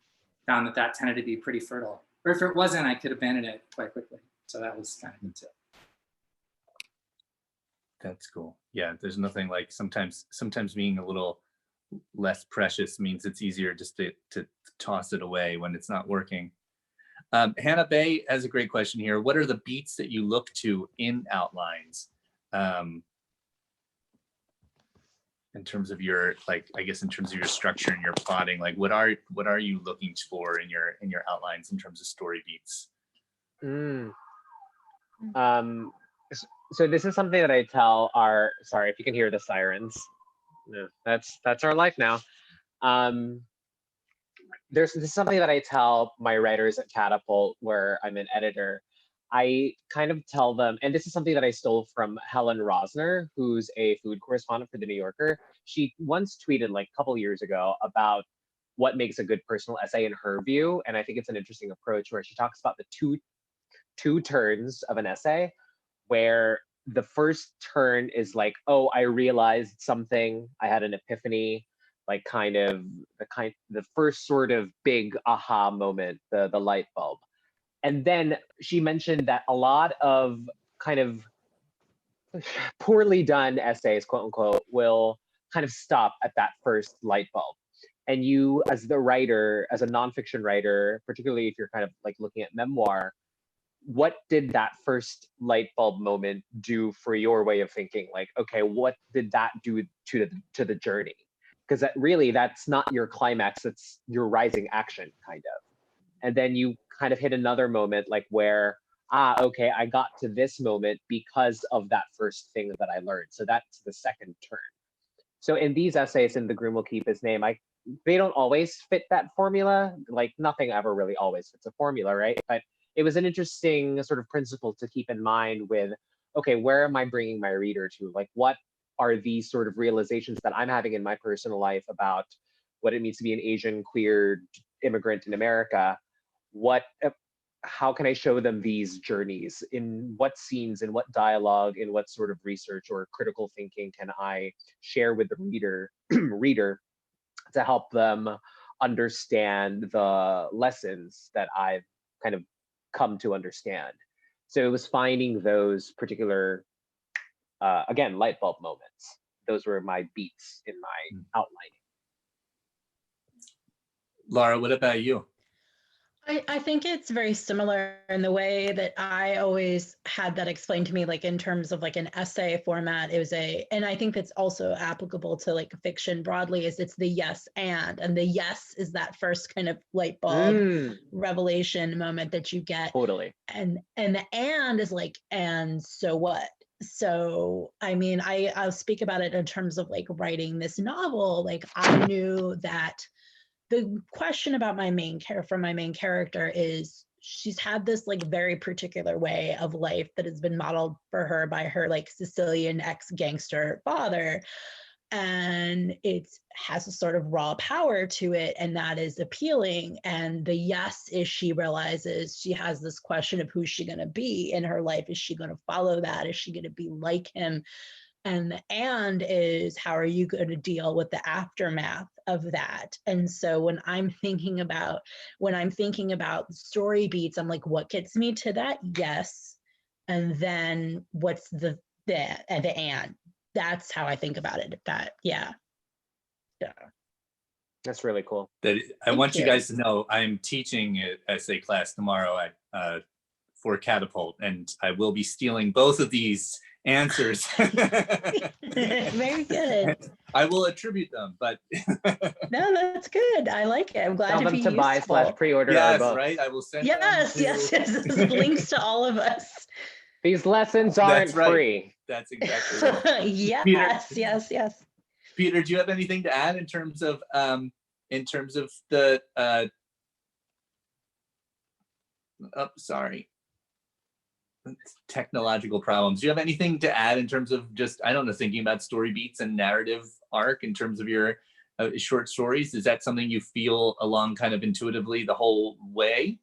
found that that tended to be pretty fertile. Or if it wasn't, I could abandon it quite quickly. So that was kind of good too. That's cool. Yeah, there's nothing like sometimes being a little less precious means it's easier just to toss it away when it's not working. Hannah Bay has a great question here. What are the beats that you look to in outlines? In terms of your, like, I guess in terms of your structure and your plotting, like what are you looking for in your outlines in terms of story beats? So this is something that I tell our, sorry if you can hear the sirens. No, that's our life now. This is something that I tell my writers at Catapult, where I'm an editor. I kind of tell them, and this is something that I stole from Helen Rosner, who's a food correspondent for The New Yorker. She once tweeted like a couple years ago about what makes a good personal essay in her view. And I think it's an interesting approach where she talks about the two turns of an essay, where the first turn is like, oh, I realized something, I had an epiphany, like the first sort of big aha moment, the light bulb. And then she mentioned that a lot of kind of poorly done essays, quote unquote, will kind of stop at that first light bulb. And you, as the writer, as a nonfiction writer, particularly if you're kind of like looking at memoir, what did that first light bulb moment do for your way of thinking? Like, okay, what did that do to the journey? Because that's not your climax, it's your rising action, kind of. And then you kind of hit another moment, like where, okay, I got to this moment because of that first thing that I learned. So that's the second turn. So in these essays, in The Groom Will Keep His Name, they don't always fit that formula. Like nothing ever really always fits a formula, right? But it was an interesting sort of principle to keep in mind with, okay, where am I bringing my reader to? Like, what are these sort of realizations that I'm having in my personal life about what it means to be an Asian queer immigrant in America? How can I show them these journeys? In what scenes, in what dialogue, in what sort of research or critical thinking can I share with the reader to help them understand the lessons that I've kind of come to understand? So it was finding those particular, again, light bulb moments. Those were my beats in my outlining. Laura, what about you? I think it's very similar in the way that I always had that explained to me, like in terms of like an essay format. And I think that's also applicable to like fiction broadly, is it's the yes and the yes is that first kind of light bulb revelation moment that you get. Totally. And the and is like, and so what? So, I mean, I'll speak about it in terms of like writing this novel. Like I knew that the question about my main character is she's had this like very particular way of life that has been modeled for her by her like Sicilian ex-gangster father. And it has a sort of raw power to it, and that is appealing. And the yes is she realizes she has this question of who's she going to be in her life. Is she going to follow that? Is she going to be like him? And the and is, how are you going to deal with the aftermath of that? And so when I'm thinking about story beats, I'm like, what gets me to that yes? And then what's the and? That's how I think about it. Yeah. That's really cool. I want you guys to know I'm teaching an essay class tomorrow for Catapult, and I will be stealing both of these answers. Very good. I will attribute them, but no, that's good. I like it. I'm glad Tell to them be to useful. buy/pre-order our yes, books. right. I will send. Yes. Links to all of us. These lessons aren't free. That's exactly right. Yes. Peter, do you have anything to add in terms of the? Sorry. Technological problems. Do you have anything to add in terms of just, I don't know, thinking about story beats and narrative arc in terms of your short stories? Is that something you feel along kind of intuitively the whole way?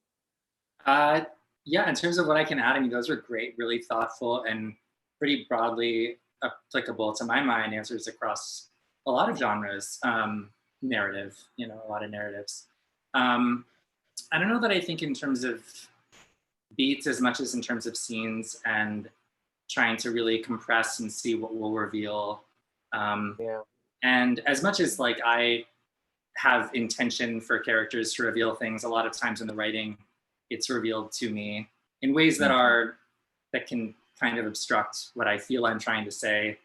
Yeah, in terms of what I can add, I mean, those are great, really thoughtful and pretty broadly applicable to my mind answers across a lot of genres. narrative, you know, a lot of narratives. I don't know that I think in terms of beats as much as in terms of scenes and trying to really compress and see what will reveal. Yeah. And as much as like I have intention for characters to reveal things, a lot of times in the writing, it's revealed to me in ways that can kind of obstruct what I feel I'm trying to say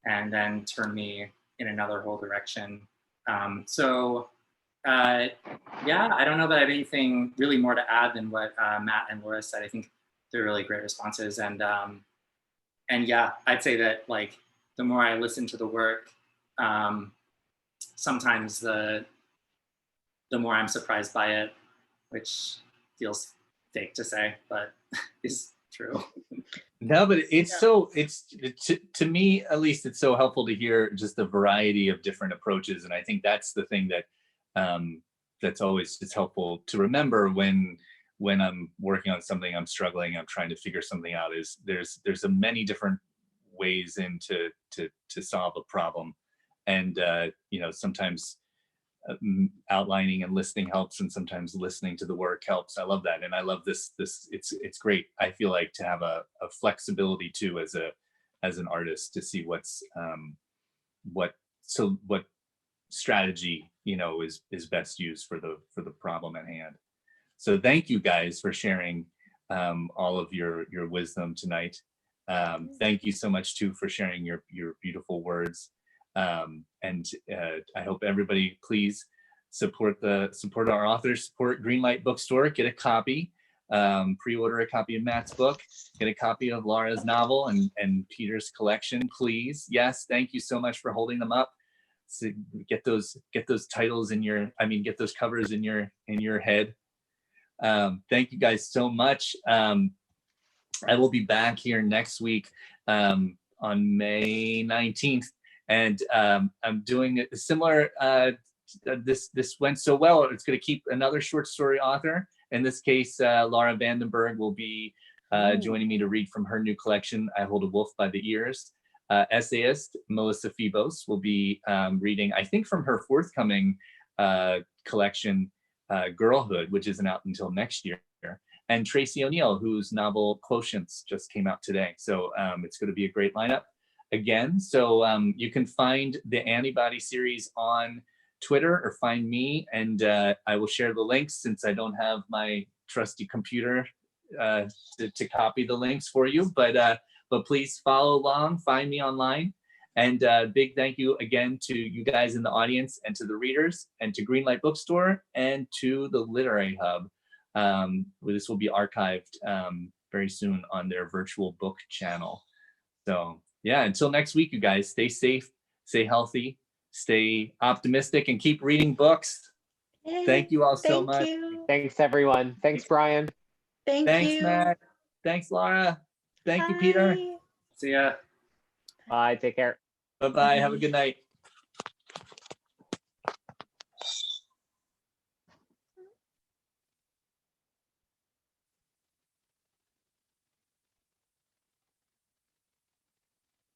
and then turn me in another whole direction. Yeah, I don't know that I have anything really more to add than what Matt and Laura said. I think they're really great responses. And yeah, I'd say that like the more I listen to the work, sometimes the more I'm surprised by it, which feels fake to say, but is true. No, but it's to me, at least, it's so helpful to hear just the variety of different approaches. And I think that's the thing that that's always just helpful to remember when I'm working on something, I'm struggling, I'm trying to figure something out, is there's a many different ways to solve a problem. And you know, sometimes outlining and listening helps, and sometimes listening to the work helps. I love that. And I love this it's great, I feel like, to have a flexibility too as an artist, to see what strategy, you know, is best used for the problem at hand. So thank you guys for sharing all of your wisdom tonight. Thank you so much too for sharing your beautiful words. And I hope everybody please support our authors, support Greenlight Bookstore, get a copy, pre-order a copy of Matt's book, get a copy of Laura's novel and Peter's collection, please. Yes, thank you so much for holding them up. So get those titles get those covers in your head. Thank you guys so much. I will be back here next week on May 19th. And I'm doing a similar, this went so well, it's going to keep another short story author. In this case, Laura Vandenberg will be joining me to read from her new collection, I Hold a Wolf by the Ears. Essayist Melissa Phoebos will be reading, I think, from her forthcoming collection, Girlhood, which isn't out until next year. And Tracy O'Neill, whose novel Quotients just came out today. So it's going to be a great lineup again. So you can find the Antibody series on Twitter, or find me, and I will share the links, since I don't have my trusty computer to copy the links for you. But please follow along, find me online. And big thank you again to you guys in the audience, and to the readers, and to Greenlight Bookstore, and to the Literary Hub. This will be archived very soon on their virtual book channel. So yeah, until next week, you guys, stay safe, stay healthy, stay optimistic, and keep reading books. Yay. Thank you all so Thank much. you. Thanks, everyone. Thanks, Brian. Thanks, you. Matt. Thanks, Laura. Thank you, Peter. Bye. See ya. Bye. Take care. Bye-bye. Have a good night.